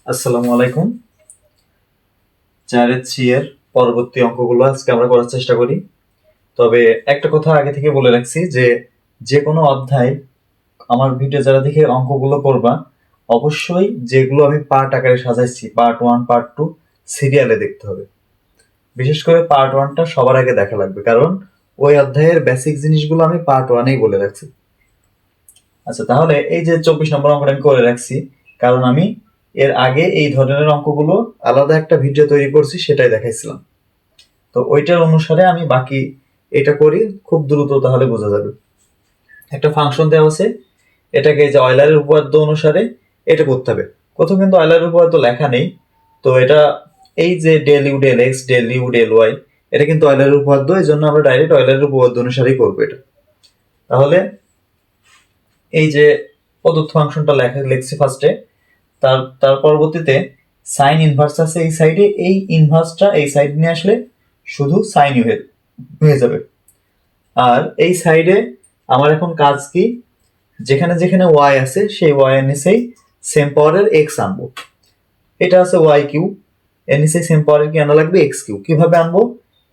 আসসালামু আলাইকুম। 4-3 এর পরবর্তী অঙ্কগুলো আজকে আমরা করার চেষ্টা করি। তবে একটা কথা আগে থেকে বলে রাখছি যে কোনো অধ্যায় আমার ভিডিও যারা দেখে অঙ্কগুলো করবা, অবশ্যই যেগুলো আমি পার্ট আকারে সাজাইছি, পার্ট 1 পার্ট 2 সিরিয়ালে দেখতে হবে। বিশেষ করে পার্ট 1টা সবার আগে দেখা লাগবে, কারণ ওই অধ্যায়ের বেসিক জিনিসগুলো আমি পার্ট 1এই বলে রাখছি। আচ্ছা, তাহলে এই যে 24 নম্বর অঙ্কটা আমি করে রাখছি, কারণ আমি এর আগে এই ধরনের অঙ্কগুলো আলাদা একটা ভিডিও তৈরি করছি, সেটাই দেখাইছিলাম। তো ওইটার অনুসারে আমি বাকি এটা করি, খুব দ্রুত তাহলে বোঝা যাবে। একটা ফাংশন দেওয়া আছে, এটাকে যে অয়লারের উপপাদ্য অনুসারে এটা করতে হবে। কোথাও কিন্তু অয়লারের উপপাদ্য লেখা নেই, তো এটা এই যে del you del x del you del y, এটা কিন্তু অয়লারের উপপাদ্য, এই জন্য আমরা ডাইরেক্ট অয়লারের উপপাদ্য অনুসারেই করবো এটা। তাহলে এই যে প্রদত্ত ফাংশনটা লিখছি ফার্স্টে, তার পরবর্তীতে সাইন ইনভার্স আছে এই সাইডে, এই ইনভার্সটা এই সাইড নিয়ে আসলে শুধু সাইন হয়ে যাবে। আর এই সাইডে আমার এখন কাজ কি, যেখানে যেখানে ওয়াই আছে সেই ওয়াই এর নিচেই সেম পাওয়ারের এক্স আনবো। এটা আছে ওয়াই কিউ, এর নিচে সেম পাওয়ারের কি আনা লাগবে, এক্স কিউ। কিভাবে আনবো,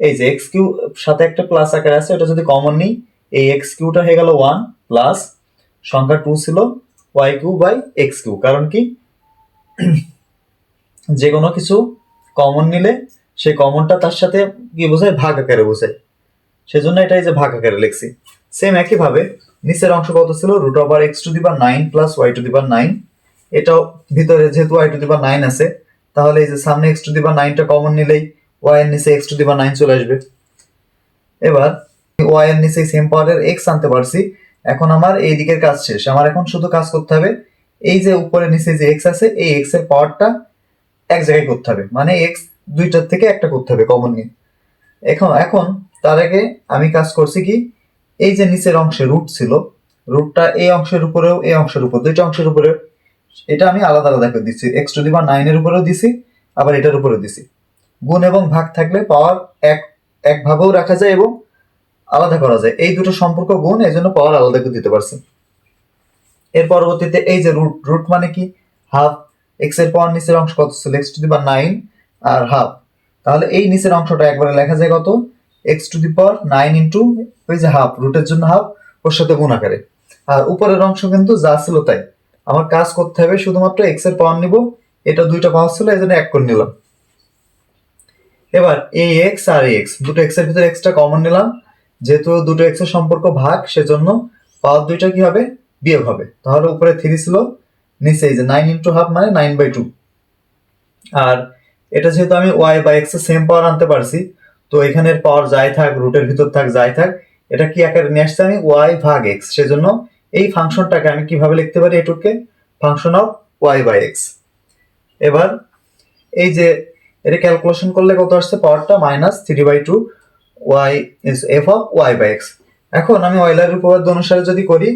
এই যে এক্স কিউ সাথে একটা প্লাস আকারে আছে, ওটা যদি কমন নিই, এই এক্স কিউটা হয়ে গেল 1 প্লাস সংখ্যা 2 ছিল y q by x q. কারণ কি, যে কোনো কিছু কমন নিলে সেই কমনটা তার সাথে কি বোঝায়, ভাগ আকারে বোঝায়, সেজন্য এটাই যে ভাগ আকারে লিখছি। সেম একইভাবে নিচের অংশ কত ছিল, root over X to the power 9 plus Y to the power 9। এটাও ভিতরে যেহেতু ওয়াই টু দি পাওয়ার 9 আছে, তাহলে এই যে সামনে এক্স টু দি পাওয়ার 9টা কমন নিলেই ওয়াই এর নিচে এক্স টু দি পাওয়ার 9 চলে আসবে। এবার ওয়াই এর নিচে সেম পাওয়ারের এক্স আনতে পারছি। এখন আমার এই দিকের কাজ শেষ, আমার এখন শুধু কাজ করতে হবে এই যে উপরে নিচে যে এক্স আছে, এই এক্স এর পাওয়ারটা এক জায়গায় করতে হবে, মানে এক্স দুইটার থেকে একটা করতে হবে কমন নিয়ে। এখন এখন তার আগে আমি কাজ করছি কি, এই যে নিচের অংশে রুট ছিল, রুটটা এই অংশের উপরেও এই অংশের উপর, দুইটা অংশের উপরে, এটা আমি আলাদা আলাদা করে দিচ্ছি। এক্স টু দি পাওয়ার 9 এর উপরেও দিছি, আবার এটার উপরেও দিছি। গুণ এবং ভাগ থাকলে পাওয়ার এক এক ভাবেও রাখা যায় এবং আলাদা করা যায়, এই দুটো সম্পর্ক গুণ, এই জন্য পাওয়ার আলাদা করে দিতে পারছি। এর পরবর্তীতে এই যে রুট, রুট মানে কি, হাফ। এক্স এর পাওয়ার নিচের অংশ কত ছিল, এক্স টু দি পাওয়ার 9 আর হাফ। তাহলে এই নিচের অংশটা একবারে লেখা যায় কত, x to the power 9 into ওই যে হাফ, রুটের জন্য হাফ, ওর সাথে গুণ আকারে। আর উপরের অংশ কিন্তু যা ছিল তাই, আমার কাজ করতে হবে শুধুমাত্র এক্স এর পাওয়ার নিব, এটা দুইটা পাওয়ার ছিল এই জন্য এক করে নিলাম। এবার এই এক্স আর এই এক্স, দুটো এক্স এর ভিতরে এক্সটা কমন নিলাম, যেহেতু দুটো এক্স এর সম্পর্ক ভাগ, সেজন্য পাওয়ার দুইটা কি হবে, বিয়োগ হবে। তাহলে উপরে 3 ছিল, নিচে এই যে 9 ইন্টু হাফ মানে 9/2। আর এটা যেহেতু আমি ওয়াই বাই এক্স এর সেম পাওয়ার আনতে পারছি, তো এখানের পাওয়ার যাই থাক, রুটের ভিতর থাক, যাই থাক, এটা কি আকারে নিয়ে আসছে, আমি ওয়াই ভাগ এক্স। সেজন্য এই ফাংশনটাকে আমি কিভাবে লিখতে পারি, এটুকে function of Y by X. এবার এই যে এটা ক্যালকুলেশন করলে কত আসছে, পাওয়ারটা -3/2 y is f of Y by x. এখন আমি অয়লারের উপপাদ্য অনুসারে যদি করি,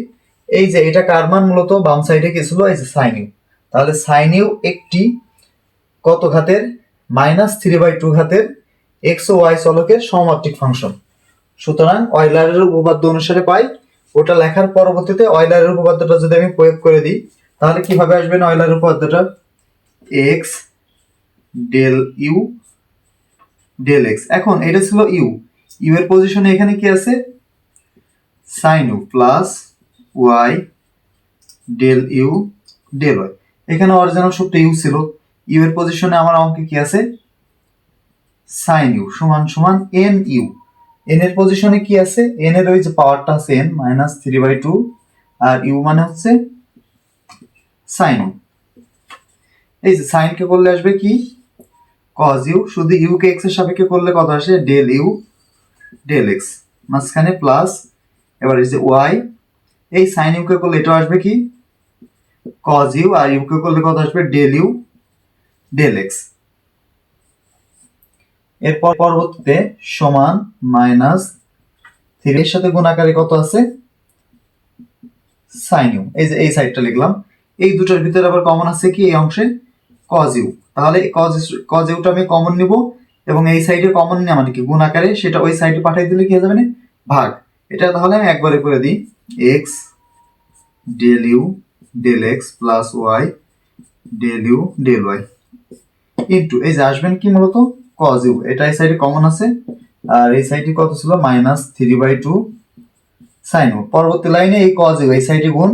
এই যে এটা কার মান, মূলত বাম সাইডে কি ছিল, এই যে সাইন ইউ। তাহলে সাইন ইউ একটি কত ঘাতের, -3/2 ঘাতের এক্স ও ওয়াই চলকের সমমাত্রিক ফাংশন। সুতরাং অয়লারের উপপাদ্য অনুসারে পাই, ওটা লেখার পরবর্তীতে অয়লারের উপপাদ্যটা যদি আমি প্রয়োগ করে দিই, তাহলে কিভাবে আসবে না অয়লারের উপপাদ্যটা, X del you del X. এখন এটা ছিল ইউ, ইউ এর পজিশনে এখানে কি আছে, sine u plus Y del you del y. এখানে অরিজিনাল সূত্র ইউ ছিল, ইউ এর পজিশনে আমার অঙ্কে কি আছে, সাইন ইউ সমান সমান এন ইউ। এন এর পজিশনে কি আছে, এন এর ওই যে পাওয়ারটা আছে এন -3/2, আর ইউ মানে হচ্ছে সাইন ইউ। এই যে সাইন কে করলে আসবে কি, কজ ইউ, শুধু ইউ কে এক্স এর সাপেক্ষে করলে কত আসে, ডেল ইউ ডেল এক্স, মাঝখানে প্লাস। এবার এই যে ওয়াই, এই সাইন ইউ কে করলে এটা আসবে কি, কজ ইউ, আর ইউ কে করলে কত আসবে, ডেল ইউ ডেল এক্স। এরপর পরবর্তীতে সমান -3 এর সাথে গুণ আকারে কত আছে, সাইন ইউ। এই যে এই সাইডটা লিখলাম, এই দুটোর ভিতরে আবার কমন আছে কি, এই অংশে কজ ইউ। তাহলে কজ ইউটা আমি কমন নিব, এবং এই সাইডে কমন নেওয়া মানে কি, গুণ আকারে, সেটা ওই সাইডে পাঠিয়ে দিলে কি হয়ে যাবে না, ভাগ। এটা তাহলে আমি একবারে করে দিই, x del you del x plus Y del you del y into এই যে আসবেন কি মূলত কজ ইউ, এটা এই সাইডে কমন আছে, আর এই সাইডে কত ছিল -3/2 সাইন ইউ। পরবর্তী লাইনে এই কজ ইউ এই সাইডে গুণ,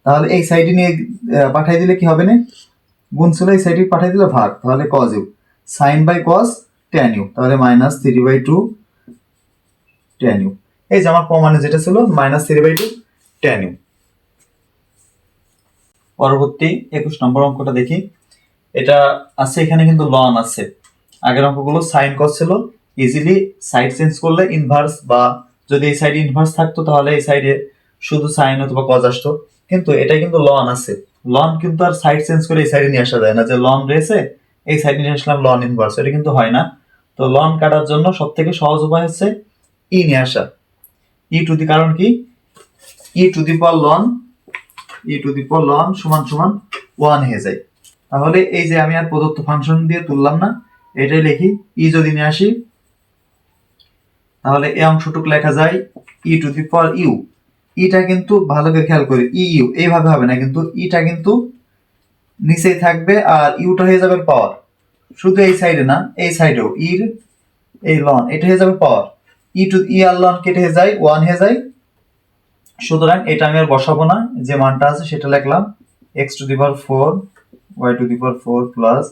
তাহলে এই সাইডে নিয়ে পাঠাই দিলে কি হবে না, গুণ ছিল এই সাইডে পাঠাই দিলে ভাগ, তাহলে cos u sine by cos tan u, তাহলে -3/2 ট্যান ইউ। এই যে আমার প্রমাণে যেটা ছিল -3/2 ট্যান ইউ। পরবর্তী 21 নম্বর অঙ্কটা দেখি। এটা আছে এখানে কিন্তু লন আছে, আগের অঙ্কগুলো সাইন কস ছিল, ইজিলি সাইড চেঞ্জ করলে ইনভার্স, বা যদি এই সাইডে ইনভার্স থাকতো তাহলে এই সাইডে শুধু সাইন অথবা কজ আসতো, কিন্তু এটা কিন্তু লন আছে। লন কিন্তু আর সাইড চেঞ্জ করে এই সাইডে নিয়ে আসা যায় না, যে লন রয়েছে এই সাইডে নিয়ে আসলাম লন ইনভার্স, এটা কিন্তু হয় না। তো লন কাটার জন্য সব থেকে সহজ উপায় হচ্ছে ই নিয়ে আসা। ই টু দি, কারণ কি E to the power ln, E to the power ln সমান সমান 1 হয়ে যায়। তাহলে এই যে আমি আর প্রদত্ত ফাংশন দিয়ে তুললাম না, এটাই লিখি, ই যদি নিয়ে আসি তাহলে এই অংশটুক লেখা যায় ই টু দি পাওয়ার ইউ। ইটা কিন্তু ভালো করে খেয়াল করি, ই ইউ এইভাবে হবে না, কিন্তু ইটা কিন্তু নিচেই থাকবে আর ইউটা হয়ে যাবে পাওয়ার, শুধু এই সাইডে না এই সাইডেও ইর এই লন এটা হয়ে যাবে পাওয়ার, ই টু ই আর লন কেটে হয়ে যায় 1 হয়ে যায়। সুতরাং এটা আমি আর বসাবো না, যে মানটা আছে সেটা লিখলাম x to the power 4 y to the power 4 plus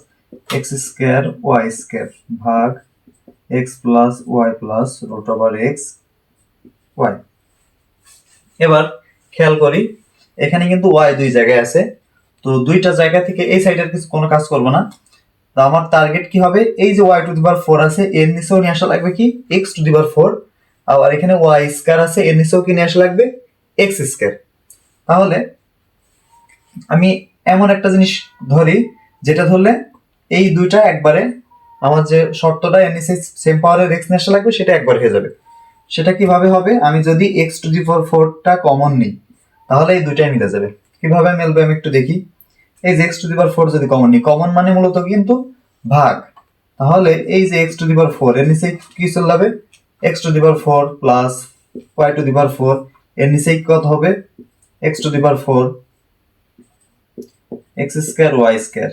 x square y square ভাগ x প্লাস y plus root over x y। এবার খেয়াল করি এখানে কিন্তু y দুই জায়গায় আছে, তো দুইটা জায়গা থেকে এই সাইডের কিছু কোনো কাজ করব না। তো আমার টার্গেট কি হবে, এই যে y টু দি পাওয়ার 4 আছে এর নিচেও নিয়ে আসা লাগবে কি x টু দি পাওয়ার 4, আর এখানে y স্কয়ার আছে এর নিচেও কি নিয়ে আসা লাগবে x স্কয়ার। তাহলে আমি এমন একটা জিনিস ধরি যেটা ধরলে এই দুইটা একবারে, আমার যে শর্তটা এর নিচে সেম পাওয়ারের x নিয়ে আসা লাগবে সেটা একবার হয়ে যাবে। সেটা কিভাবে হবে, আমি যদি x টু দি পাওয়ার 4টা কমন নিই তাহলে এই দুইটাই মিলে যাবে। কিভাবে মিলবে আমি একটু দেখি। এই যে x টু দি পাওয়ার 4 যদি কমন নিই, কমন মানে মূলত কিন্তু ভাগ, তাহলে এই যে x টু দি পাওয়ার 4 এর নিচে কি চলে যাবে x to the power 4 plus y to the power 4, এর নিচে কত হবে x to the power 4 x square y square,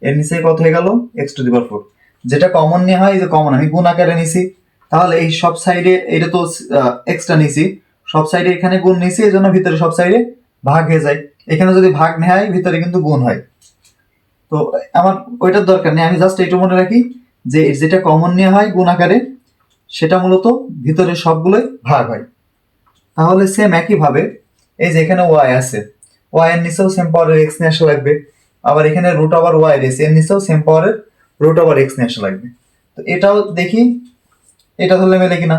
এর নিচে কত হয়ে গেল x টু দি পাওয়ার 4। যেটা কমন নেওয়া হয়, এই যে কমন আমি গুণ আকারে নিছি, তাহলে এই সব সাইডে এটা তো এক্সট্রা নিছি, সব সাইডে এখানে গুণ নিছি, এজন্য ভিতরে সব সাইডে ভাগ হয়ে যায়। এখানে যদি ভাগ নেওয়া হয় ভিতরে কিন্তু গুণ হয়, তো আমার ওইটার দরকার নেই, আমি জাস্ট এইটা মনে রাখি যে যেটা কমন নেওয়া হয় গুণ আকারে সেটা মূলত ভিতরে সবগুলোই ভাগ হয়। তাহলে সেম একই ভাবে এই যে এখানে y আছে, y এর নিচেও সেম পাওয়ারের x নিয়ে আসা লাগবে, আবার এখানে রুট ওভার y রয়েছে এর নিচেও সেম পাওয়ারের রুট ওভার x নিয়ে আসা লাগবে। তো এটাও দেখি এটা ধরলে মেলে কিনা,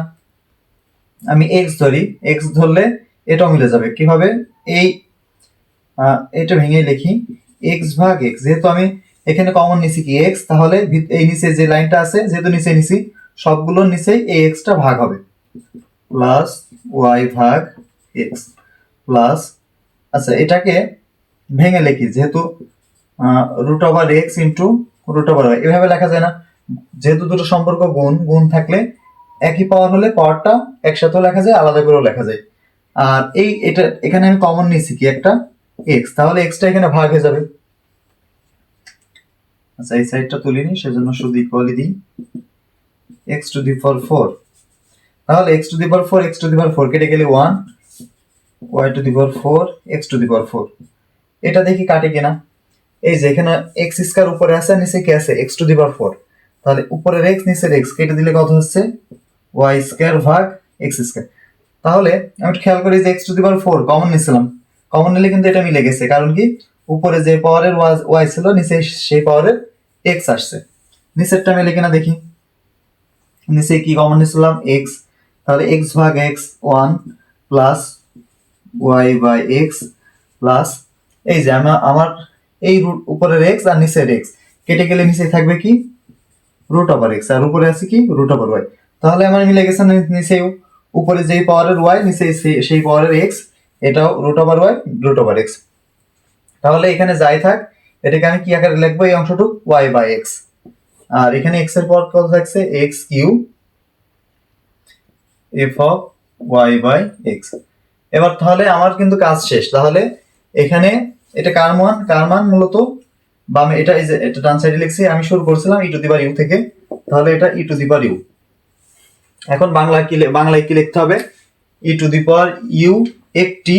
আমি x ধরি, x ধরলে এটাও মিলে যাবে। কিভাবে, এই এটা ভেঙে লিখি x ভাগ x, যেহেতু আমি এখানে কমন নিছি কি x, তাহলে এই নিচে যে লাইনটা আছে যেহেতু নিচে নিছি সবগুলোর নিচেই এই x টা ভাগ হবে, প্লাস y ভাগ x প্লাস, আচ্ছা এটাকে ভেঙে লিখি, যেহেতু root over x into root over y, এভাবে লেখা যায় না, যেহেতু দুটো সম্পর্ক গুণ, গুণ থাকলে একই পাওয়ার হলে পাওয়ারটা একসাথেও লেখা যায় আলাদা করেও লেখা যায়। আর এই এটা এখানে আমি কমন নিছি কি একটা এক্স, তাহলে এক্সটা এখানে ভাগ হয়ে যাবে। আচ্ছা এই সাইডটা তুলিনি সেজন্য শুধু ইকুয়ালি দিই এক্স টু দি পাওয়ার 4, তাহলে X to the power 4 X to the power 4 কেটে গেলে 1 y to the power 4 x to the power 4, এটা দেখি কাটে কিনা। এই যে এখানে x স্কয়ার উপরে আছে আর নিচে কি আছে x টু দি পাওয়ার 4, তাহলে উপরের x নিচের x কেটে দিলে কত হচ্ছে y স্কয়ার ভাগ x স্কয়ার। তাহলে আমি একটু খেয়াল করি যে x to the power 4 common নিছিলাম, কমন নিলে কিন্তু এটা মিলে গেছে, কারণ কি উপরে যে পাওয়ারের y ছিল নিচে সেই পাওয়ারের x আসছে। নিচেরটা মিলে কিনা দেখি, নিচে কি কমন নিছিলাম x, তাহলে x ভাগ x 1 plus y by x plus, এই যে আমার এই রুট উপরের x আর নিচের x কেটে গেলে নিচে থাকবে কি রুট ওভার x, আর উপরে আছে কি রুট ওভার y। তাহলে আমার মিলে গেছে নিচেও উপরে যেই পাওয়ারের y নিচে সেই পাওয়ারের x, এটাও root over y root over x। তাহলে এখানে যাই থাক এটাকে আমি কি আকারে লিখবো, এই অংশটুকু y বাই x, আর এখানে x এর পাওয়ার কত থাকছে x cube f of y by x। এবার তাহলে আমার কিন্তু কাজ শেষ। তাহলে এখানে এটা কার মান মূলত বামে এটা এই যে এটা ডান সাইডে লিখছি, আমি শুরু করছিলাম ই টু দি পাওয়ার ইউ থেকে, তাহলে এটা ই টু দি পাওয়ার ইউ। এখন বাংলায় কি লিখতে হবে? ই টু দি পাওয়ার ইউ একটি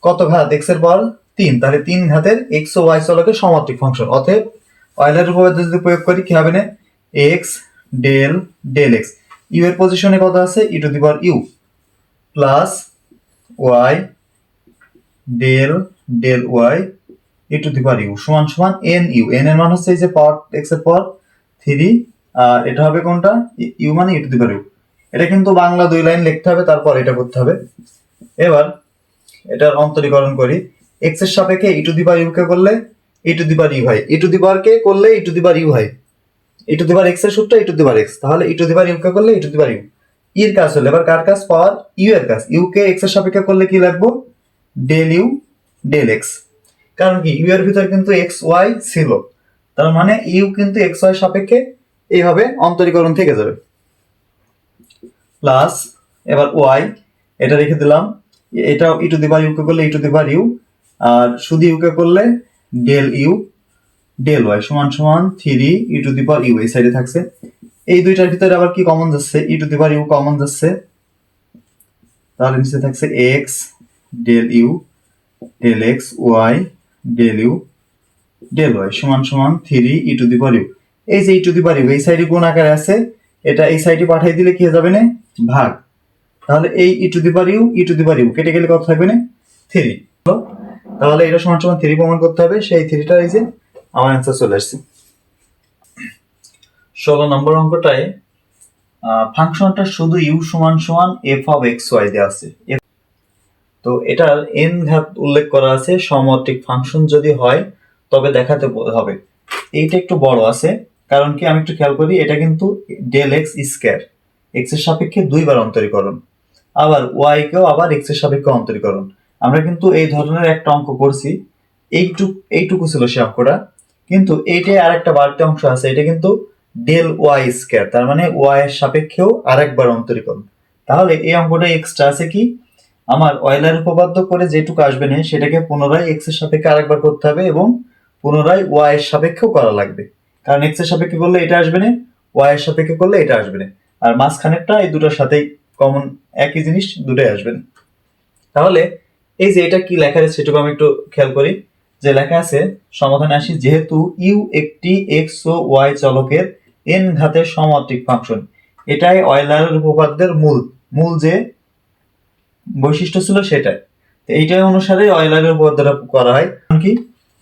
কত ঘাত এক্স এর পাওয়ার 3, তাহলে 3 ঘাতের এক্স ও ওয়াই চলকের সমাত্রিক ফাংশন। অতএব অয়লারের উপপাদ্য যদি প্রয়োগ করি কি হবে না, X del del X, U এর পজিশনে কত আছে E to the power U plus Y del del Y E to the power U সমান সমান এন ইউ। এন এর মান হচ্ছে এই যে পাওয়ার এক্স এর পাওয়ার 3, আর এটা হবে কোনটা, ইউ মানে ই টু দি পাওয়ার ইউ। এটা কিন্তু বাংলা 2 লাইন লিখতে হবে, তারপর এটা করতে হবে। এবার এটার অন্তরীকরণ করি, এক্স এর সাপেক্ষে ই টু দি পাওয়ার ইউ কে করলে ই টু দি পাওয়ার ইউ হয়, ই টু দি পাওয়ার কে করলে ই টু দি পাওয়ার ইউ হয়, ই টু দি পাওয়ার এক্স এর সূত্র ই টু দি পাওয়ার এক্স, তাহলে ই টু দি পাওয়ার ইউ কে করলে ই টু দি পাওয়ার ইউ। এর কাজ হলো এবার কার কাজ, পাওয়ার ইউ এর কাজ। ইউ কে এক্স এর সাপেক্ষে করলে কি লাগবে, ডেল ইউ ডেল এক্স। কারণ কি ইউ এর ভিতর কিন্তু এক্স ওয়াই ছিল, তার মানে ইউ কিন্তু এক্স ওয়াই সাপেক্ষে এইভাবে অন্তরীকরণ থেকে যাবে। প্লাস এবার ওয়াই এটা রেখে দিলাম, এটা ই টু দি পাওয়ার ইউ কে করলে ই টু দি পাওয়ার ইউ, আর শুধু ইউ কে করলে ডেল ইউ ডেল ওয়াই সমান সমান 3 ই টু দি পাওয়ার ইউ এই সাইডে থাকছে। এই দুইটার ভিতরে আবার কি কমন যাচ্ছে, E to the power U common যাচ্ছে, তাহলে নিচে থাকছে X del you del x Y del you del Y সমান সমান 3 ই টু দি পাওয়ার ইউ। এই যে ই টু দি পাওয়ার ইউ এই সাইডে গুণ আকারে আছে, এটা এই সাইডে পাঠিয়ে দিলে কি হয়ে যাবে না, ভাগ। তাহলে এই E to the power U E to the power U কেটে গেলে কত থাকবে না, 3। তাহলে এটা সমান সমান 3 প্রমাণ করতে হবে, সেই 3টা এই যে আমার অ্যান্সার চলে আসছে। 16 নম্বর অঙ্কটায় ফাংশনটা শুধু ইউ সমান সমান এফ অফ এক্স ওয়াই দেওয়া আছে। তো এটার এন ঘাত উল্লেখ করা আছে, সমমাত্রিক ফাংশন যদি হয় তবে দেখাতে হবে। এইটা একটু বড় আছে, কারণ কি আমি একটু খেয়াল করি, এটা কিন্তু ডেল এক্স স্কয়ার, এক্স এর সাপেক্ষে 2 বার অন্তরীকরণ, আবার ওয়াই কেও আবার এক্স এর সাপেক্ষে অন্তরীকরণ। আমরা কিন্তু এই ধরনের একটা অঙ্ক করছি, এইটুকু ছিল সে অঙ্কটা, কিন্তু এইটাই আরেকটা বাড়তি অংশ আছে, এটা কিন্তু ডেল ওয়াই স্কয়ার, তার মানে ওয়াই এর সাপেক্ষেও আরেকবার অন্তরীকরণ। তাহলে এই অঙ্কটা এক্সট্রা আছে কি, আমার অয়লার উপপাদ্য করে যেটুকু আসবে না সেটাকে পুনরায় এক্স এর সাপেক্ষে আরেকবার করতে হবে এবং পুনরায় ওয়াই এর সাপেক্ষেও করা লাগবে, কারণ এক্স এর সাপেক্ষে করলে এটা আসবে না, ওয়াই এর সাপেক্ষে করলে এটা আসবে না, আর মাঝখানেরটা এই দুটোর সাথেই কমন, একই জিনিস দুটোই আসবে না। তাহলে এই যে এটা কি লেখা আছে সেটুকু আমি একটু খেয়াল করি, যে লেখা আছে সমাধানে আসি, যেহেতু ইউ একটি এক্স ও ওয়াই চলকের এন ঘাতের সমাত্রিক ফাংশন, এটাই অয়লারের উপপাদ্যের মূল যে বৈশিষ্ট্য ছিল সেটাই, এইটাই অনুসারে অয়লারের উপপাদ্যটা করা হয়। কি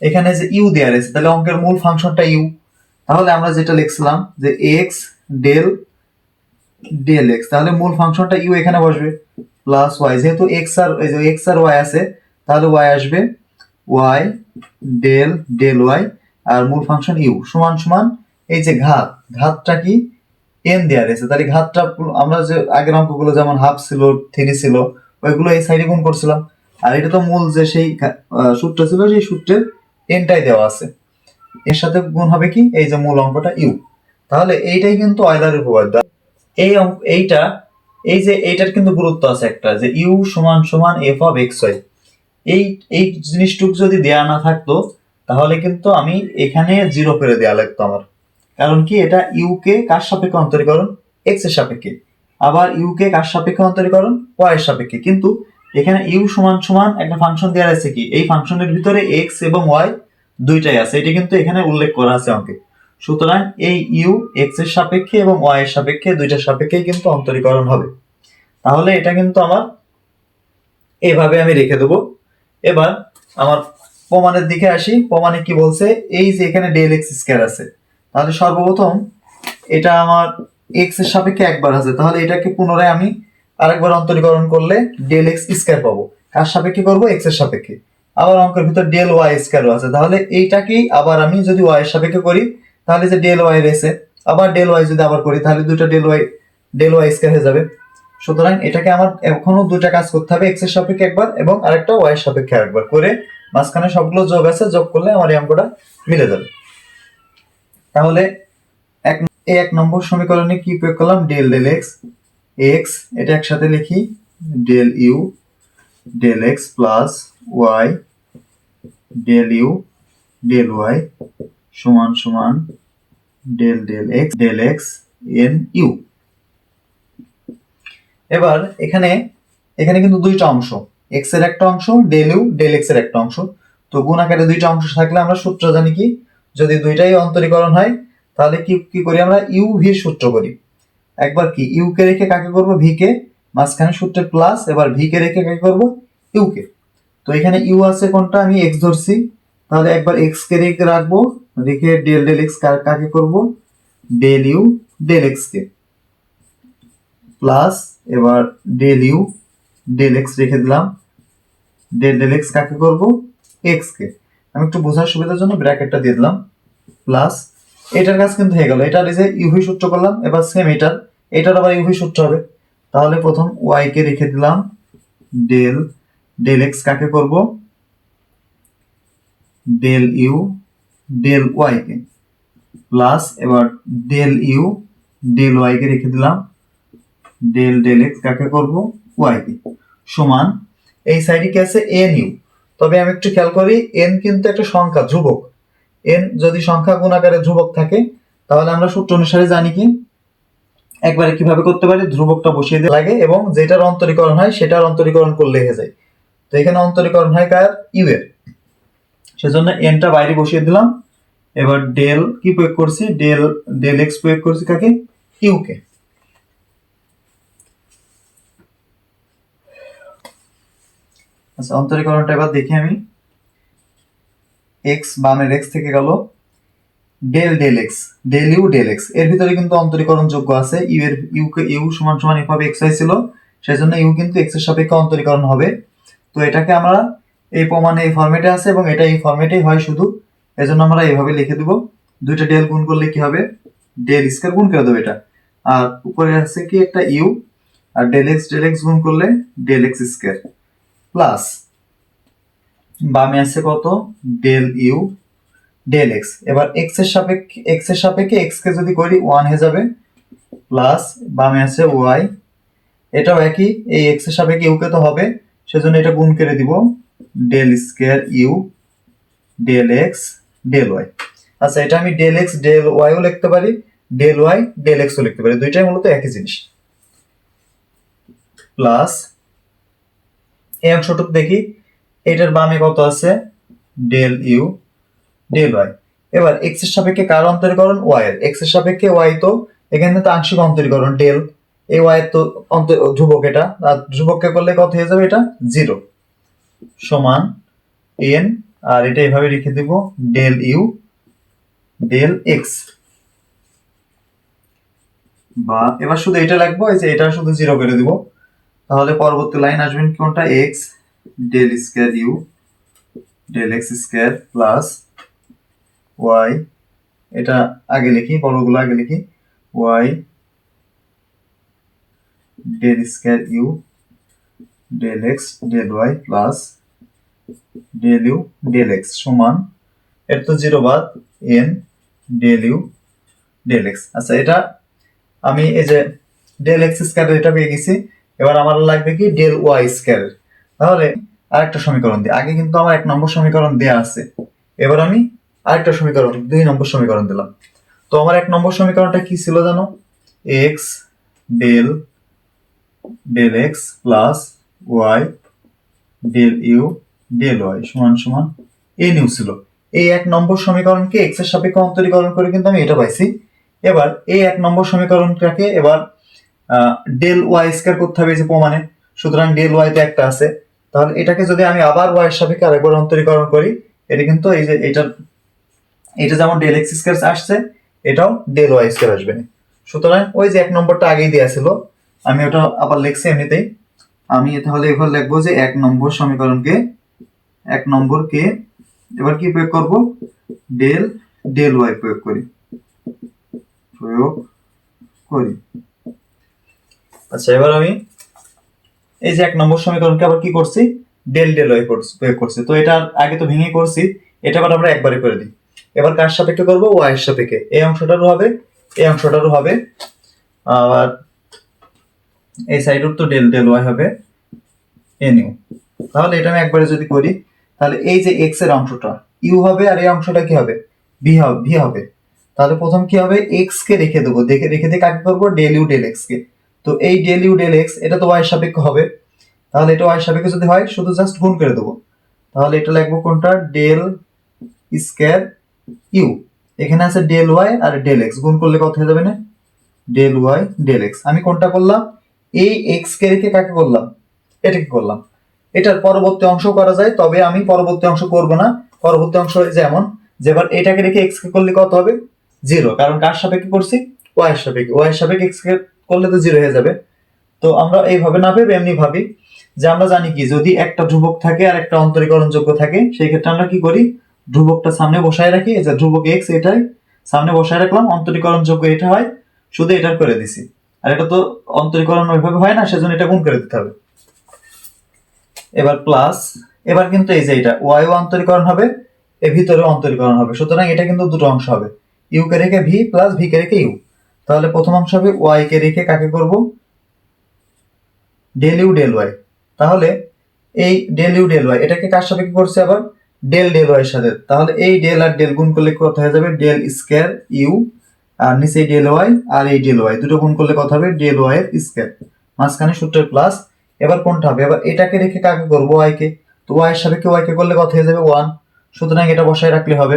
এখানে যে ইউ দেওয়া আছে, তাহলে অঙ্কের মূল ফাংশনটা ইউ, তাহলে আমরা যেটা লিখছিলাম যে এক্স ডেল ডেল এক্স, তাহলে মূল ফাংশনটা ইউ এখানে বসবে প্লাস ওয়াই, যেহেতু এক্স আর ওয়াই আছে তাহলে ওয়াই আসবে ওয়াই ডেল ডেল ওয়াই, আর মূল ফাংশন ইউ সমান সমান এই যে ঘাতটা কি এন দেওয়া রয়েছে, তাহলে ঘাতটা আমরা যে আগের অঙ্কগুলো যেমন হাফ ছিল 3 ছিল ওইগুলো এই সাইডে গুণ করছিলাম, আর এটা তো মূল যে সেই সূত্র ছিল সেই সূত্রের এনটাই দেওয়া আছে, এর সাথে গুণ হবে কি এই যে মূল অঙ্কটা ইউ। তাহলে এইটাই কিন্তু অয়লারের উপপাদ্য। এইটা এই যে এইটার কিন্তু গুরুত্ব আছে একটা, যে ইউ সমান সমান এফ অফ এক্স ওয়াই, এই জিনিসটুকু যদি দেয়া না থাকতো তাহলে কিন্তু আমি এখানে 0 করে দেয়া লাগতো আমার, কারণ কি এটা ইউ কে কার সাপেক্ষে অন্তরীকরণ, এক্স এর সাপেক্ষে, আবার ইউ কে কার সাপেক্ষে অন্তরীকরণ, ওয়াই এর সাপেক্ষে, কিন্তু এখানে ইউ সমান সমান একটা ফাংশন দেওয়া আছে কি এই ফাংশনের ভিতরে এক্স এবং ওয়াই দুইটাই আছে, এটা কিন্তু এখানে উল্লেখ করা আছে অঙ্কে। সুতরাং এই ইউ এক্স এর সাপেক্ষে এবং ওয়াই এর সাপেক্ষে দুইটার সাপেক্ষেই কিন্তু অন্তরীকরণ হবে, তাহলে এটা কিন্তু আমার এভাবে আমি রেখে দেবো। এবার আমার প্রমাণের দিকে আসি, প্রমাণে কি বলছে, এই যে এখানে ডেল এক্স স্কয়ার আছে, তাহলে সর্বপ্রথম এটা আমার এক্স এর সাপেক্ষে একবার আছে, তাহলে এটাকে পুনরায় আমি আরেকবার অন্তরীকরণ করলে ডেল এক্স স্কয়ার পাবো, কার সাপেক্ষে করবো, এক্স এর সাপেক্ষে। আবার অঙ্কের ভিতর ডেল ওয়াই স্কয়ারও আছে, তাহলে এইটাকেই আবার আমি যদি ওয়াই এর সাপেক্ষে করি তাহলে যে ডেল ওয়াই রয়েছে, আবার ডেল ওয়াই যদি আবার করি তাহলে দুটো ডেল ওয়াই স্কয়ার হয়ে যাবে। সুতরাং এটাকে আমার এখনো দুটা কাজ করতে হবে, এক্স এর সাপেক্ষে একবার এবং আরেকটা ওয়াই এর সাপেক্ষে একবার করে, মাঝখানে সবগুলো যোগ আছে, যোগ করলে আমার এই অঙ্কটা মিলে যাবে। তাহলে এক নম্বর সমীকরণে কি প্রয়োগ করলাম, ডেল ডেল এক্স, এক্স এটা একসাথে লিখি del you del x plus Y del you del Y সমান সমান ডেল এক্স এন ইউ। এবার এখানে এখানে কিন্তু দুইটা অংশ, এক্স এর একটা অংশ, ডেল ইউ ডেল এক্স এর একটা অংশ। তো গুণ আকারে দুইটা অংশ থাকলে আমরা সূত্র জানি কি, যদি দুইটাই অন্তরীকরণ হয় তাহলে কি কি করি আমরা, ইউ ভি সূত্র করি। একবার কি ইউ কে রেখে কাকে করব, ভি কে, মাঝখানে সূত্রে প্লাস, এবার ভি কে রেখে কাকে করব, ইউ কে। তো এখানে ইউ আছে কোনটা, আমি এক্স ধরছি, তাহলে একবার এক্স কে রেখে রাখবো, রেখে ডেল ডেল এক্স কাকে করব, ডেল ইউ ডেল এক্স কে, প্লাস এবার ডেল ইউ ডেল এক্স রেখে দিলাম, ডেল ডেল এক্স কাকে করব, এক্স কে। আমি একটু বোঝার সুবিধার জন্য ব্র্যাকেটটা দিয়ে দিলাম, প্লাস এটার কাজ কিন্তু হয়ে গেল, এটার এই যে ইউভি সূত্র করলাম, এবার সেম এটার আবার ইউভি সূত্র হবে। তাহলে প্রথম ওয়াই কে রেখে দিলাম, ডেল ডেল এক্স কাকে করব, ডেল ইউ ডেল ওয়াই কে, প্লাস এবার ডেল ইউ ডেল ওয়াই কে রেখে দিলাম, ডেল ডেল এক্স কাকে করব, ওয়াই কে, সমান এই সাইডে কি আছে, এন ইউ। তবে আমি একটু খেয়াল করি, এন কিন্তু একটা সংখ্যা, ধ্রুবক। এন যদি সংখ্যা গুণ আকারে ধ্রুবক থাকে তাহলে আমরা সূত্র অনুসারে জানি কি, একবারে কিভাবে করতে পারি, ধ্রুবকটা বসিয়ে দিয়ে লাগে এবং যেটার অন্তরীকরণ হয় সেটার অন্তরীকরণ করলে হয়ে যায়। তো এখানে অন্তরীকরণ হয় কার, ইউ এর, সেজন্য এনটা বাইরে বসিয়ে দিলাম। এবার ডেল কি প্রয়োগ করছি, ডেল ডেল এক্স প্রয়োগ করছি কাকে, ইউ কে। আচ্ছা অন্তরীকরণটা এবার দেখি আমি, এক্স বামের এক্স থেকে গেল, del del x del you del x, এর ভিতরে কিন্তু অন্তরীকরণ যোগ্য আছে, ইউ এর ইউ কে ইউ সমান সমান এভাবে এক্স ওয়াই ছিল, সেজন্য ইউ কিন্তু এক্স এর সাপেক্ষে অন্তরীকরণ হবে। তো এটাকে আমরা এই প্রমাণে এই ফরম্যাটে আছে এবং এটা এই ফরম্যাটেই হয় শুধু, এজন্য আমরা এইভাবে লিখে দিব, দুইটা ডেল গুণ করলে কি হবে, ডেল স্কয়ার গুণ করে দেবো এটা, আর উপরে আছে কি একটা ইউ, আর ডেল এক্স গুণ করলে ডেল এক্স স্কয়ার, প্লাস বামে আছে কত, ডেল ইউ ডেল এক্স। এবার এক্স এর সাপেক্ষে এক্স কে যদি করি 1 হয়ে যাবে, প্লাস বামে আছে ওয়াই, এটাও একই, এই এক্স এর সাপেক্ষে ইউ কে তো হবে, সেজন্য এটা গুণ করে দিব, del square you del x del y. আচ্ছা এটা আমি ডেল এক্স ডেল ওয়াই ও লিখতে পারি, ডেল ওয়াই ডেল এক্স ও লিখতে পারি, দুইটাই মূলত একই জিনিস। প্লাস এই অংশটুকু দেখি, এটার বামে কত আছে, ডেল ইউ ডেল ওয়াই। এবার এক্স এর সাপেক্ষে কার অন্তরীকরণ, ওয়াই এর, এক্স এর সাপেক্ষে ওয়াই, তো এখানে তো আংশিক অন্তরীকরণ ডেল, এই ওয়াই এর তো ধ্রুবক, এটা আর ধ্রুবককে করলে কত হয়ে যাবে, এটা 0 সমান এন, আর এটা এইভাবে লিখে দিব, ডেল ইউ ডেল এক্স। বা এবার শুধু এটা লিখবো, এই যে এটা শুধু 0 করে দিব, তাহলে পরবর্তী লাইন আসবেন কোনটা, x del square you del x square plus y, এটা আগে লিখি, বড়গুলো আগে লিখি, y del square you del x del y plus del you del x সমান, এর তো 0 বাদ, n del you del x. আচ্ছা এটা আমি এই যে ডেল এক্স স্কয়ার এটা পেয়ে গেছি, এবার আমার লাগবে কি, ডেল ওয়াই স্কয়ার। তাহলে আরেকটা সমীকরণ দিই, আগে কিন্তু আমার 1 নম্বর সমীকরণ দেয়া আছে, এবার আমি আরেকটা সমীকরণ 2 নম্বর সমীকরণ দিলাম। তো আমার 1 নম্বর সমীকরণটা কি ছিল জানো, x del del x plus Y del you del Y সমান সমান এন ইউ ছিল। এই 1 নম্বর সমীকরণকে এক্স এর সাপেক্ষে অন্তরীকরণ করে কিন্তু আমি এটা পাইছি। এবার এই 1 নম্বর সমীকরণটাকে এবার ডেল ওয়াই স্কয়ার করতে হবে যে প্রমাণে, সুতরাং ডেল ওয়াই তে একটা আছে, তাহলে এটাকে যদি আমি আবার ওয়াই এর সাপেক্ষে আরেকবার অন্তরীকরণ করি, এটা কিন্তু এই যে এটা যেমন ডেল এক্স স্কয়ার আসছে, এটাও ডেল ওয়াই স্কয়ার আসবে। সুতরাং ওই যে 1 নম্বরটা আগেই দেয়া ছিল, আমি ওটা আবার লিখছি এমনিতেই, আমি তাহলে এবার লিখবো যে 1 নম্বর সমীকরণকে 1 নম্বরকে এবার কি প্রয়োগ করব, ডেল ডেল ওয়াই প্রয়োগ করি। আচ্ছা এবার আমি এই যে 1 নম্বর সমীকরণকে আবার কি করছি, ডেল ডেল ওয়াই প্রয়োগ করছি। তো এটা আগে তো ভেঙে করছি, এটা আবার আমরা একবারে করে দিই। এবার কার সাপেক্ষে করব, ওয়াই এর সাপেক্ষে, এই অংশটারও হবে এই অংশটারও হবে, আর এই সাইডের তো ডেল ডেল ওয়াই হবে এন ইউ। তাহলে এটা আমি একবারে যদি করি, তাহলে এই যে এক্স এর অংশটা, ইউ হবে আর এই অংশটা কি হবে, ভি হবে। তাহলে প্রথম কি হবে, এক্স কে রেখে দেবো, রেখে দিয়ে কাকে করবো, ডেল ইউ ডেল এক্স কে। তো এই ডেল ইউ ডেল এক্স এটা তো ওয়াই সাপেক্ষ হবে, তাহলে এটা ওয়াই সাপেক্ষে যদি হয় শুধু জাস্ট গুণ করে দেবো। তাহলে এটা লিখবো কোনটা, ডেল স্কয়ার ইউ, এখানে আছে ডেল ওয়াই আর ডেল এক্স, গুণ করলে কত হয়ে যাবে না, ডেল ওয়াই ডেল এক্স। আমি কোনটা করলাম, এই এক্স কে রেখে কাকে করলাম, এটাকে করলাম। এটার পরবর্তী অংশ করা যায়, তবে আমি পরবর্তী অংশ করব না। পরবর্তী অংশ যেমন, যেবার এটাকে রেখে এক্স কে করলে কত হবে, জিরো, কারণ কার সাপেক্ষে করছি, ওয়াই এর সাপেক্ষে, ওয়াই এর সাপেক্ষে এক্স কে করলে তো জিরো হয়ে যাবে। তো আমরা এইভাবে না ভেবে এমনি ভাবি যে আমরা জানি কি, যদি একটা ধ্রুবক থাকে আর একটা অন্তরীকরণযোগ্য থাকে, সেই ক্ষেত্রে আমরা কি করি, ধ্রুবকটা সামনে বসায় রাখি, এই যে ধ্রুবক এক্স এটাই সামনে বসায় রাখলাম, অন্তরীকরণযোগ্য এটা হয়, শুধু এটার করে দিছি। আর এটা তো অন্তরীকরণ ওইভাবে হয় না, সেজন্য এটা গুণ করে দিতে হবে। এবার প্লাস, এবার কিন্তু এই যে এটা ওয়াই অন্তরীকরণ হবে, এর ভিতরে অন্তরীকরণ হবে, সুতরাং এটা কিন্তু দুটো অংশ হবে, ইউ কে রেখে ভি প্লাস ভি কে রেখে ইউ। তাহলে প্রথম অংশ হবে ওয়াই কে রেখে কাকে করব, ডেল ইউ ডেল ওয়াই। তাহলে এই ডেল ইউ ডেল ওয়াই এটাকে কার সাপেক্ষে করছে, আবার ডেল ডেল ওয়াই এর সাথে। তাহলে এই ডেল আর ডেল গুণ করলে কত হয়ে যাবে, ডেল স্কয়ার ইউ, আর নিচে ডেল ওয়াই আর এই ডেল ওয়াই দুটো গুণ করলে কত হবে, ডেল ওয়াই এর স্কয়ার, মাঝখানে সূত্রের প্লাস। এবার কোনটা হবে, এবার এটাকে রেখে কাকে করবো, ওয়াই কে। তো ওয়াই এর সাপেক্ষে ওয়াই কে করলে কত হয়ে যাবে, 1, সুতরাং এটা বসায় রাখলে হবে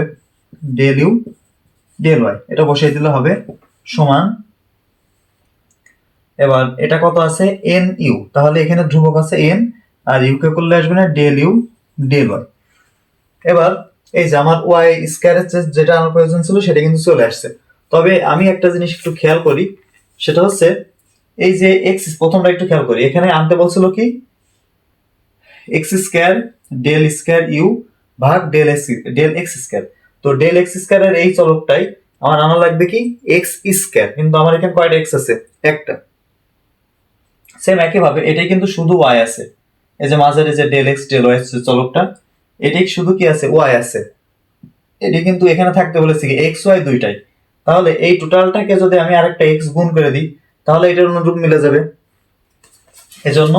ডেল ইউ ডেল ওয়াই, এটা বসাই দিলে হবে সমান। এবার এটা কত আছে, এন ইউ, তাহলে এখানে ধ্রুবক আছে এন, আর ইউ কে করলে আসবে না ডেল ইউ ডেল ওয়াই। এবার এই যে আমার ওয়াই স্কয়ারের যেটা আমার প্রয়োজন ছিল সেটা কিন্তু চলে আসছে। তবে আমি একটা জিনিস একটু খেয়াল করি, সেটা হচ্ছে এই যে এক্স, প্রথমটা একটু খেয়াল করি, এখানে আনতে বলছিল কি, x square del square u ভাগ ডেল এক্স স্কয়ার। তো ডেল এক্স স্কয়ারের এই চলকটাই আমার আনা লাগবে কি, এক্স স্কয়ার, কিন্তু আমার এখানে কয়টা এক্স আছে, একটা। সেম একইভাবে এটাই কিন্তু শুধু ওয়াই আছে, এই যে মাঝের যে ডেল এক্স ডেল ওয়াই চলকটা, এটাই শুধু কি আছে, ওয়াই আছে। এটি কিন্তু এখানে থাকতে বলেছি কি এক্স ওয়াই দুইটাই। তাহলে এই টোটালটাকে যদি আমি আরেকটা এক্স গুণ করে দিই, তাহলে এটার অনুরূপ মিলে যাবে। এজন্য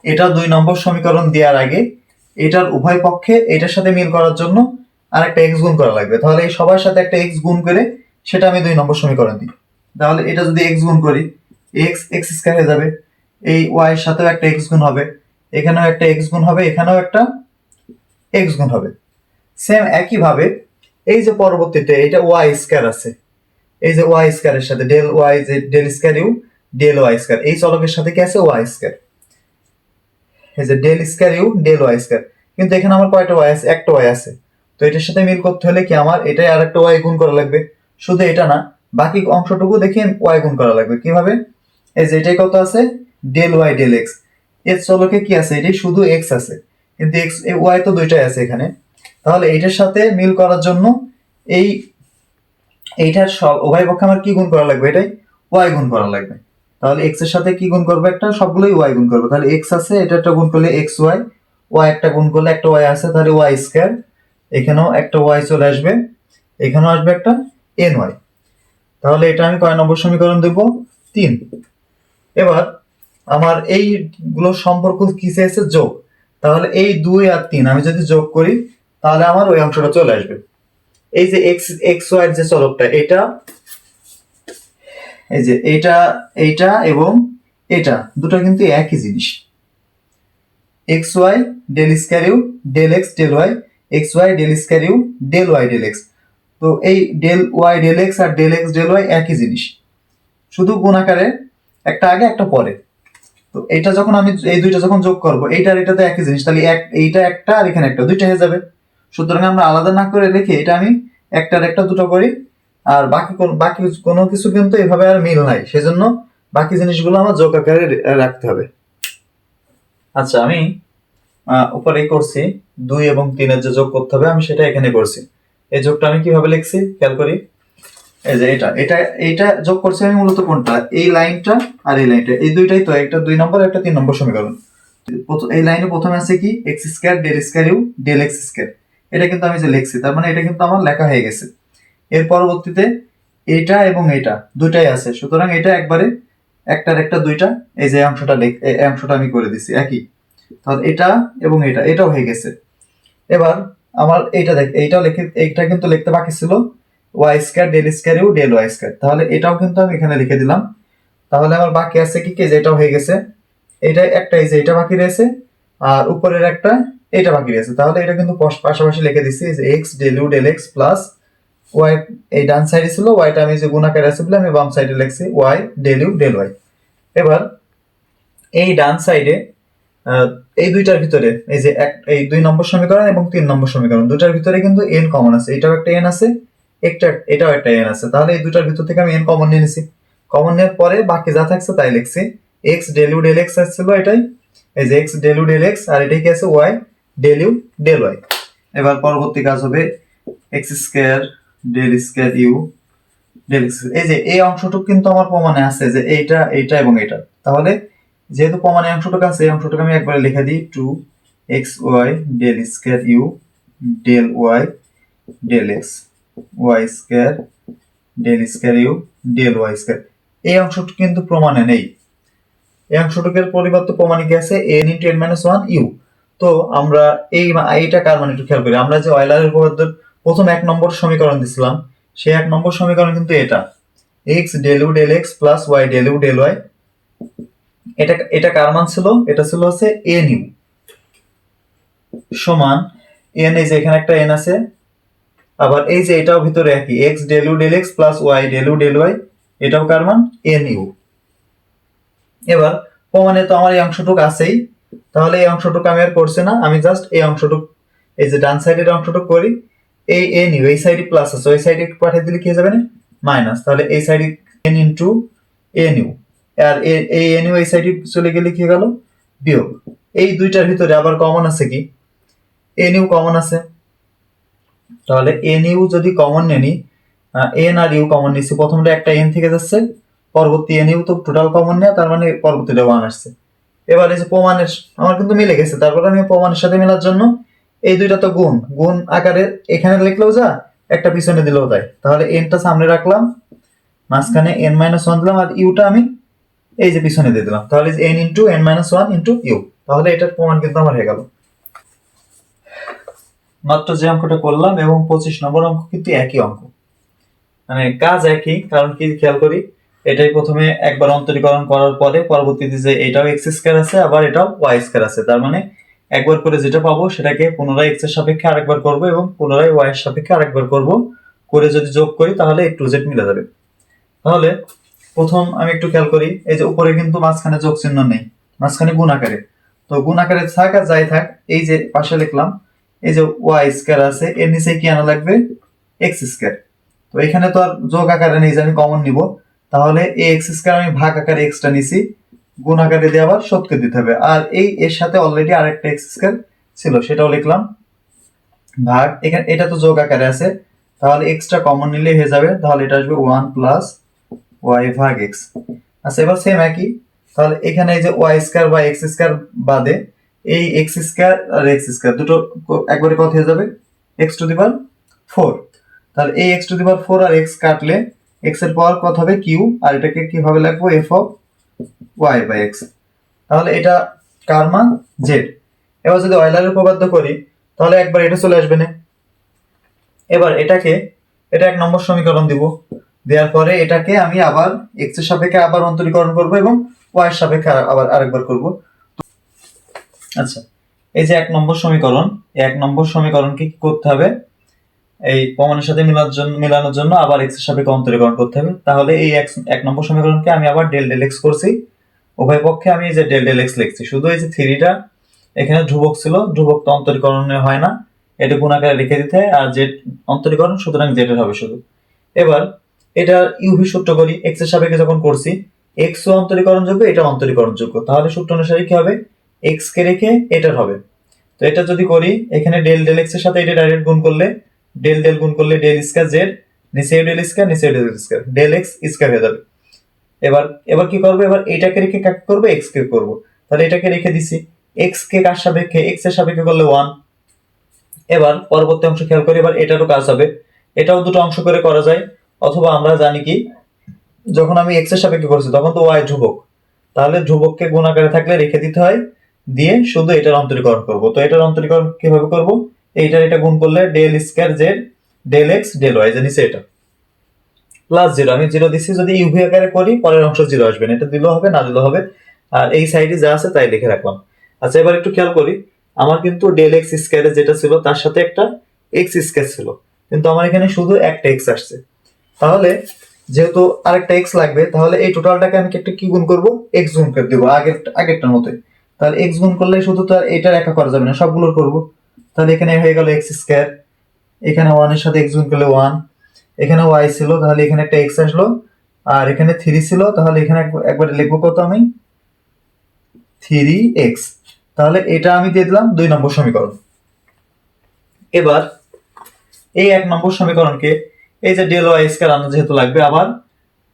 এটা 2 নম্বর সমীকরণ দেওয়ার আগে এটার উভয় পক্ষে এটার সাথে মিল করার জন্য আরেকটা এক্স গুণ করা লাগবে। তাহলে এই সবার সাথে একটা এক্স গুণ করে সেটা আমি 2 নম্বর সমীকরণ দিই। তাহলে এটা যদি এক্স গুণ করি, এক্স এক্স স্কয়ার হয়ে যাবে, এই ওয়াই এর সাথেও একটা এক্স গুণ হবে, এখানেও একটা এক্স গুণ হবে, এখানেও একটা এক্স গুণ হবে। সেম একইভাবে এই যে পরবর্তীতে এটা ওয়াই স্কয়ার আছে, এই যে ওয়াই স্কয়ারের সাথে ডেল ওয়াই, যে del square you del y square, এই চলকের সাথে কি আছে, ওয়াই স্কয়ার, এই যে del square you del y square. কিন্তু এখানে আমার কয়টা ওয়াই আছে, একটা ওয়াই আছে। তো এটার সাথে মিল করতে হলে কি আমার এটাই আরেকটা ওয়াই গুণ করা লাগবে। শুধু এটা না, বাকি অংশটুকু দেখে ওয়াই গুণ করা লাগবে। কিভাবে, এই যে এটাই কত আছে, ডেল ওয়াই ডেল এক্স, এর চলকে কি আছে, এটাই শুধু এক্স আছে, কিন্তু এক্স ওয়াই তো দুইটাই আছে এখানে। তাহলে এটার সাথে মিল করার জন্য এই এইটার সব উভয় পক্ষে আমার কি গুণ করা লাগবে, এটাই ওয়াই গুণ করা লাগবে। তাহলে এক্স এর সাথে কি গুণ করবো, একটা সবগুলোই ওয়াই গুণ করবো। তাহলে এক্স আছে, এটা একটা গুণ করলে এক্স ওয়াই, ওয়াই একটা গুণ করলে একটা ওয়াই আছে, তাহলে ওয়াই স্কয়ার, এখানেও একটা ওয়াই চলে আসবে, এখানেও আসবে একটা এন ওয়াই। তাহলে এটা আমি কয় নম্বর সমীকরণ দেব, 3। এবার আমার এইগুলোর সম্পর্ক কি চেয়েছে, যোগ। তাহলে এই 2 আর 3 আমি যদি যোগ করি, তাহলে আমার ওই অংশটা চলে আসবে। এই যে এক্স এক্স ওয়াই এর যে চলকটা, এটা এই যে এইটা এবং এটা দুটো কিন্তু একই জিনিস, x Y del square you del x del y, x Y del square you del y del x. তো এই ডেল ওয়াই ডেল এক্স আর ডেল এক্স ডেল ওয়াই একই জিনিস, শুধু গুণ আকারে একটা আগে একটা পরে। তো এটা যখন আমি এই দুইটা যখন যোগ করব, এইটার এটা তো একই জিনিস, তাহলে এইটা একটা আর এখানে একটা, দুইটা হয়ে যাবে। সুতরাং আমরা আলাদা না করে রেখে এটা আমি একটার একটা দুটো করি, আর বাকি কোনো কিছু কিন্তু এভাবে আর মিল নাই, সেজন্য বাকি জিনিসগুলো আমার যোগ আকারে রাখতে হবে। আচ্ছা, আমি উপরে করছি 2 এবং 3 এর যে যোগ করতে হবে আমি সেটা এখানে করছি। এই যোগটা আমি কিভাবে লিখছি খেয়াল করি, এই যে এইটা যোগ করছি আমি মূলত কোনটা, এই লাইনটা আর এই লাইনটা, এই দুইটাই তো, একটা 2 নম্বর একটা 3 নম্বর সমীকরণ। এই লাইনে প্রথমে আছে কি, x square del square you del x square, এটা কিন্তু আমি যে লিখছি, তার মানে এটা কিন্তু আমার লেখা হয়ে গেছে। এর পরবর্তীতে এটা এবং এটা দুইটাই আছে, সুতরাং এটা একবারে একটার একটা দুইটা, এই যে অংশটা আমি করে দিছি একই। তাহলে এটা এবং এটাও হয়ে গেছে। এবার আমার এইটা দেখ, এইটা কিন্তু লিখতে বাকি ছিল y square del square you del y square, তাহলে এটাও কিন্তু আমি এখানে লিখে দিলাম। তাহলে আমার বাকি আছে কি, যে এটাও হয়ে গেছে, এটা একটা এই যে এটা বাকি রয়েছে, আর উপরের একটা এটা বাকি রয়েছে। তাহলে এটা কিন্তু পাশাপাশি লিখে দিচ্ছি যে x del you del x plus y, এই ডান সাইডে ছিল ওয়াইটা আমি যে গুণাকারে আছে বলে আমি বাম সাইডে লিখছি y del you del Y. এবার এই ডান সাইডে এই দুইটার ভিতরে এই যে এই 2 নম্বর সমীকরণ এবং 3 নম্বর সমীকরণ দুটার ভিতরে কিন্তু এন কমন আছে, এটাও একটা এন আছে, এটাও একটা এন আছে। তাহলে এই দুটার ভিতর থেকে আমি এন কমন নিয়ে নিছি। কমন নেওয়ার পরে বাকি যা থাকছে তাই লিখছি। X del you del X আসছিল এটাই, এই যে x del you del x, আর এটাই কি আছে Y del you del Y. এবার পরবর্তী কাজ হবে X square del square you del X. এই যে এই অংশটুকু কিন্তু আমার প্রমাণে আছে যে এইটা এইটা এবং এটা। তাহলে যেহেতু প্রমাণে অংশটুকু আছে এই অংশটুকু আমি একবারে লিখে দিই 2xy del square you del y del x y square del square you del y square. এই অংশটুকু কিন্তু প্রমাণে নেই, এই অংশটুকের পরিবর্তে প্রমাণে কি আছে n * n - 1 ইউ। তো আমরা এইটা কার মানে একটু খেয়াল করি, আমরা যে অয়লারের উপপাদ্যের প্রথম 1 নম্বর সমীকরণ দিছিলাম সেই 1 নম্বর সমীকরণ কিন্তু এটা x del you del x plus y del you del y. এটা এটা কার মান ছিল, এটা ছিল হচ্ছে n ইউ সমান n, এই যে এখানে একটা n আছে, আবার এই যে এটাও ভিতরে একই x del you del x plus y del you del y, এটাও কার মান n ইউ। এবার প্রমাণে তো আমার এই অংশটুকু আছেই, তাহলে এই অংশটুকু আমি আর করছি না, আমি জাস্ট এই অংশটুকু এই যে ডান সাইডের অংশটুকু করি। এই n ইউ এই সাইডে প্লাস আছে, ওই সাইডে পাঠিয়ে দিলে কি হয়ে যাবে না মাইনাস, তাহলে এই সাইডে n ইনটু n ইউ, আর এই n ইউ এই সাইডে চলে গেলে কি গেল বিয়োগ। এই দুইটার ভিতরে আবার কমন আছে কি n ইউ কমন আছে, তাহলে n ইউ যদি কমন নেনি, n আর ইউ কমন নিছি, প্রথমটা একটা n থেকে যাচ্ছে, পরবর্তী n ইউ তো টোটাল কমন নেয়, তার মানে পরবর্তীটা 1 আসছে। এবার এই যে প্রমাণের আমার কিন্তু মিলে গেছে, তারপর আমি প্রমাণের সাথে মেলার জন্য এই দুইটা তো গুণ গুণ আকারে এখানে লিখলেও যা, একটা পিছনে দিলেও তাই, তাহলে nটা সামনে রাখলাম, মাঝখানে n - 1 দিলাম, আর ইউটা আমি এই যে পিছনে দিয়ে দিলাম, তাহলে n * n - 1 ইউ। তাহলে এটার প্রমাণ কিন্তু আমার হয়ে গেল। মাত্র যে অঙ্কটা করলাম এবং 25 নম্বর অঙ্ক কিন্তু একই অঙ্ক, মানে কাজ একই, কারণ কি খেয়াল করি এটাই প্রথমে একবার অন্তরীকরণ করার পরে পরবর্তীতে যে এটাও এক্স স্কয়ার আছে আবার এটাও ওয়াই স্কয়ার আছে, তার মানে একবার করে যেটা পাবো সেটাকে পুনরায় এক্স এর সাপেক্ষে আরেকবার করব এবং পুনরায় ওয়াই এর সাপেক্ষে আরেকবার করব, করে যদি যোগ করি তাহলে এই টু জেড মিলে যাবে। তাহলে প্রথম আমি একটু খেয়াল করি, এই যে উপরে কিন্তু মাঝখানে যোগ চিহ্ন নেই, মাঝখানে গুণ আকারে, তো গুণ আকারে থাক আর যাই থাক, এই যে পাশে লিখলাম এই যে ওয়াই স্কয়ার আছে, এর নিচে কি আনা লাগবে এক্স স্কয়ার। তো এখানে তো আর যোগ আকারে নেই যে আমি কমন নিব, তাহলে এই এক্স স্কয়ার আমি ভাগ আকারে এক্সটা নিছি, গুণ আকারে দিয়ে আবার শতকে দিতে হবে, আর এই এর সাথে অলরেডি আরেকটা এক্স স্কয়ার ছিল সেটাও লিখলাম ভাগ, এখানে এটা তো যোগ আকারে আছে, তাহলে এক্সটা কমন নিলে হয়ে যাবে, তাহলে এটা আসবে 1 প্লাস ওয়াই ভাগ এক্স। আচ্ছা এবার সেম একই, তাহলে এখানে এই যে ওয়াই স্কয়ার বা এক্স স্কয়ার বাদে এই এক্স স্কয়ার আর এক্স স্কয়ার দুটো একবারে কত হয়ে যাবে x⁴। তাহলে এই x⁴ আর x কাটলে x এর পাওয়ার কত হবে কিউ, আর এটাকে কিভাবে লিখবো f of y by x। তাহলে এটা কার মান z। এবার যদি অয়লারের উপপাদ্য করি তাহলে একবার এটা চলে আসবে না, এবার এটাকে এটা 1 নম্বর সমীকরণ দিব, দেওয়ার পরে এটাকে আমি আবার x এর সাপেক্ষে আবার অন্তরীকরণ করব এবং y এর সাপেক্ষে আবার আরেকবার করব। আচ্ছা এই যে 1 নম্বর সমীকরণ, এই 1 নম্বর সমীকরণকে কি করতে হবে, এই প্রমাণের সাথে মেলানোর জন্য আবার x এর সাপেক্ষে অন্তরীকরণ করতে হবে। তাহলে এই 1 নম্বর সমীকরণকে আমি আবার ডেল ডেল x করছি, উভয় পক্ষে আমি এই যে ডেল ডেল x লিখছি, শুধু এই যে 3টা এখানে ধ্রুবক ছিল, ধ্রুবক তো অন্তরীকরণে হয় না, এটা গুণ আকারে লিখে দিতে হয়, আর z অন্তরীকরণ সুতরাং z এর হবে শুধু। এবার এটা ইউভি সূত্র করি, x এর সাপেক্ষে যখন করছি x ও অন্তরীকরণযোগ্য এটা অন্তরীকরণযোগ্য, তাহলে সূত্র অনুসারে কি হবে x কে রেখে এটার হবে। তো এটা যদি করি এখানে ডেল ডেল x এর সাথে এটা ডাইরেক্ট গুণ করলে ডেল ডেল গুণ করলে ডেল স্কয়ার z, নিচে ডেল স্কয়ার নিচে del square, del x square হয়ে যাবে। এবার এবার কি করব, এবার এটাকে রেখে কাকে করব x কে করব, তাহলে এটাকে রেখে দিছি, x কে কার সাপেক্ষে x এর সাপেক্ষে করলে 1। এবার পরবর্তী অংশ খেয়াল করি, এবার এটারও কাজ হবে, এটাও দুটো অংশ করে করা যায়, অথবা আমরা জানি কি যখন আমি x এর সাপেক্ষে করছি তখন তো y ধ্রুবক, তাহলে ধ্রুবককে গুণ আকারে থাকলে রেখে দিতে হয়, দিয়ে শুধু এটার অন্তরীকরণ করব। তো এটার অন্তরীকরণ কিভাবে করব, এইটার এটা গুণ করলে del square z del x del y যে নিচে এটা প্লাস জিরো, আমি জিরো দিচ্ছি, যদি ইউভি আকারে করি পরের অংশ জিরো আসবে না, এটা দিলেও হবে না দিলেও হবে। আর এই সাইডে যা আছে তাই লিখে রাখলাম। আচ্ছা এবার একটু খেয়াল করি, আমার কিন্তু ডেল এক্স স্কয়ারে যেটা ছিল তার সাথে একটা এক্স স্কয়ার ছিল, কিন্তু আমার এখানে শুধু একটা এক্স আসছে। তাহলে যেহেতু আরেকটা এক্স লাগবে, তাহলে এই টোটালটাকে আমি একটা কি গুণ করব, এক্স গুণ করে দেবো আগেরটার মতোই। তাহলে এক্স গুণ করলে শুধু তো আর এটার একা করা যাবে না, সবগুলোর করব। তাহলে এখানে হয়ে গেল এক্স স্কয়ার, এখানে ওয়ান এর সাথে এক্স গুণ করলে ওয়ান, এখানে ওয়াই ছিল তাহলে এখানে একটা এক্স আসলো, আর এখানে থ্রি ছিল তাহলে এখানে একবারে লিখবো কত আমি, থ্রি এক্স। তাহলে এটা আমি দিয়ে দিলাম 2 নম্বর সমীকরণ। এবার এই 1 নম্বর সমীকরণকে এই যে ডেল ওয়াই স্কয়ার আনা যেহেতু লাগবে, আবার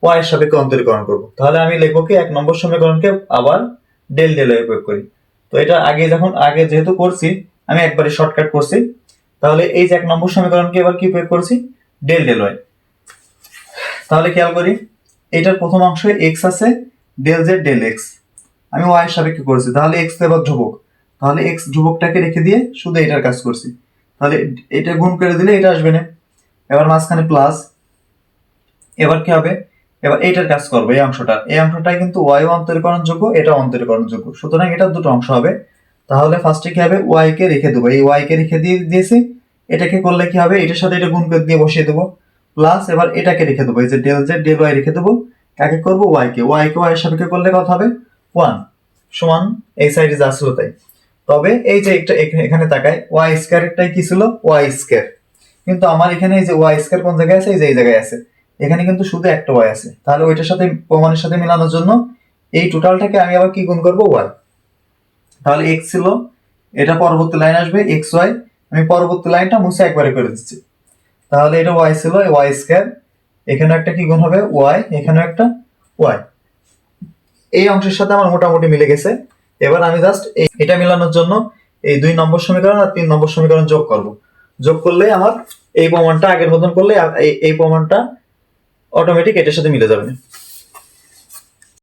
ওয়াই এর সাপেক্ষে অন্তরীকরণ করব। তাহলে আমি লিখবো কি 1 নম্বর সমীকরণকে আবার ডেল ডেল ওয়াই প্রয়োগ করি। তো এটা আগে যেহেতু করছি আমি একবারে শর্টকাট করছি। তাহলে এই যে 1 নম্বর সমীকরণকে এবার কি প্রয়োগ করছি, ডেল ডেল ওয়াই। তাহলে খেয়াল করি, এটার প্রথম অংশে এক্স আছে, ডেল জেড ডেল এক্স, আমি ওয়াই এর সাপেক্ষে করছি, তাহলে এক্স তো এবার ধ্রুবক, তাহলে এক্স ধ্রুবকটাকে রেখে দিয়ে শুধু এটার কাজ করছি। তাহলে এটা গুণ করে দিলে এটা আসবে না, এবার মাঝখানে প্লাস, এবার কি হবে, এবার এইটার কাজ করবো, এই অংশটাই কিন্তু ওয়াই অন্তরীকরণ যোগ্য, এটা অন্তরীকরণ যোগ্য, সুতরাং এটা দুটো অংশ হবে। তাহলে ফার্স্টে কি হবে, ওয়াই কে রেখে দেবো, এই ওয়াই কে রেখে দিয়েছি, এটাকে করলে কি হবে, এটার সাথে এটা গুণ করে দিয়ে বসিয়ে দেবো, প্লাস এবার এটাকে রেখে দেবো, এই যে ডেল জেড ডেল ওয়াই রেখে দেবো, কাকে করবো, ওয়াই কে ওয়াই এর সাপেক্ষে করলে কত হবে, ওয়ান সমান এই সাইডে যা ছিল তাই। তবে এই যে একটা এখানে তাকায়, ওয়াই স্কয়ারটাই কি ছিল, ওয়াই স্কয়ার, কিন্তু আমার এখানে এই যে ওয়াই স্কয়ার কোন জায়গায় আছে, এই জায়গায় আছে, এখানে কিন্তু শুধু একটা ওয়াই আছে। তাহলে ওইটার সাথে প্রমাণের সাথে মেলানোর জন্য এই টোটালটাকে আমি আবার কি গুণ করব, ওয়াই। তাহলে এক্স ছিল, এটা পরবর্তী লাইন আসবে এক্স ওয়াই, আমি পরবর্তী লাইনটা মুছে একবারে করে দিচ্ছি। তাহলে এটা ওয়াই ছিল, ওয়াই স্কয়ার, এখানে একটা কি গুণ হবে, ওয়াই, এখানেও একটা ওয়াই। এই অংশের সাথে আমার মোটামুটি মিলে গেছে। এবার আমি জাস্ট এটা মেলানোর জন্য এই 2 নম্বর সমীকরণ আর 3 নম্বর সমীকরণ যোগ করব। যোগ করলে আমার এই প্রমাণটা আগের মতন করলে এই প্রমাণটা অটোমেটিক এটার সাথে মিলে যাবে।